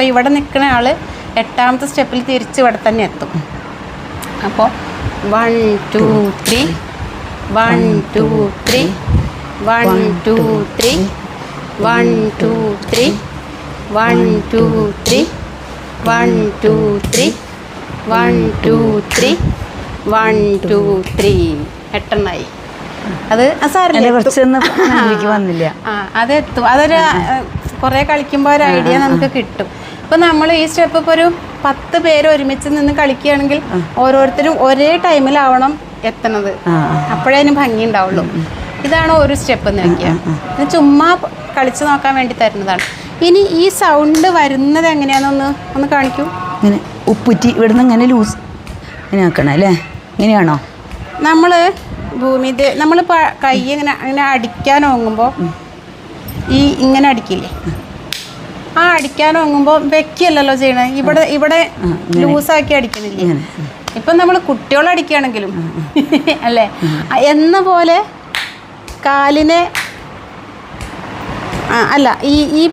അപ്പോൾ ഇവിടെ നിൽക്കുന്ന ആൾ 8ാമത്തെ സ്റ്റെപ്പിൽ തിരിച്ച് ഇവിടെ തന്നെ എത്തും. അപ്പോൾ 1 2 3 1 2 3 1 2 3 1 2 3 1 2 3 1 2 3 1 2 3 1 2 3 8 അത് വന്നില്ല. അതെത്തും. അതൊരു കുറേ കളിക്കുമ്പോൾ ഒരു ഐഡിയ നമുക്ക് കിട്ടും. ഇപ്പം നമ്മൾ ഈ സ്റ്റെപ്പ് ഇപ്പോൾ ഒരു 10 പേര് ഒരുമിച്ച് നിന്ന് കളിക്കുകയാണെങ്കിൽ ഓരോരുത്തരും ഒരേ ടൈമിലാവണം എത്തണത്. അപ്പോഴേ അതിന് ഭംഗി ഉണ്ടാവുള്ളൂ. ഇതാണ് ഒരു സ്റ്റെപ്പ് എന്ന് വയ്ക്കുക. ഇത് ചുമ്മാ കളിച്ച് നോക്കാൻ വേണ്ടി തരുന്നതാണ്. ഇനി ഈ സൗണ്ട് വരുന്നത് എങ്ങനെയാണെന്ന് കാണിക്കൂ. ഇങ്ങനെ ഉപ്പുറ്റി ഇവിടുന്ന് ഇങ്ങനെ ലൂസ് ഇങ്ങനെ ആക്കണം അല്ലേ? ഇങ്ങനെയാണോ? നമ്മൾ നമ്മൾ കൈ ഇങ്ങനെ അടിക്കാൻ ഓങ്ങുമ്പോൾ ഇങ്ങനെ അടിക്കില്ലേ? ആ അടിക്കാൻ ഓങ്ങുമ്പോൾ വെക്കല്ലല്ലോ ചെയ്യണേ. ഇവിടെ ലൂസാക്കി അടിക്കണില്ലേ? ഇപ്പം നമ്മൾ കുട്ടികളടിക്കുകയാണെങ്കിലും അല്ലേ എന്ന പോലെ കാലിനെ അല്ല ഈ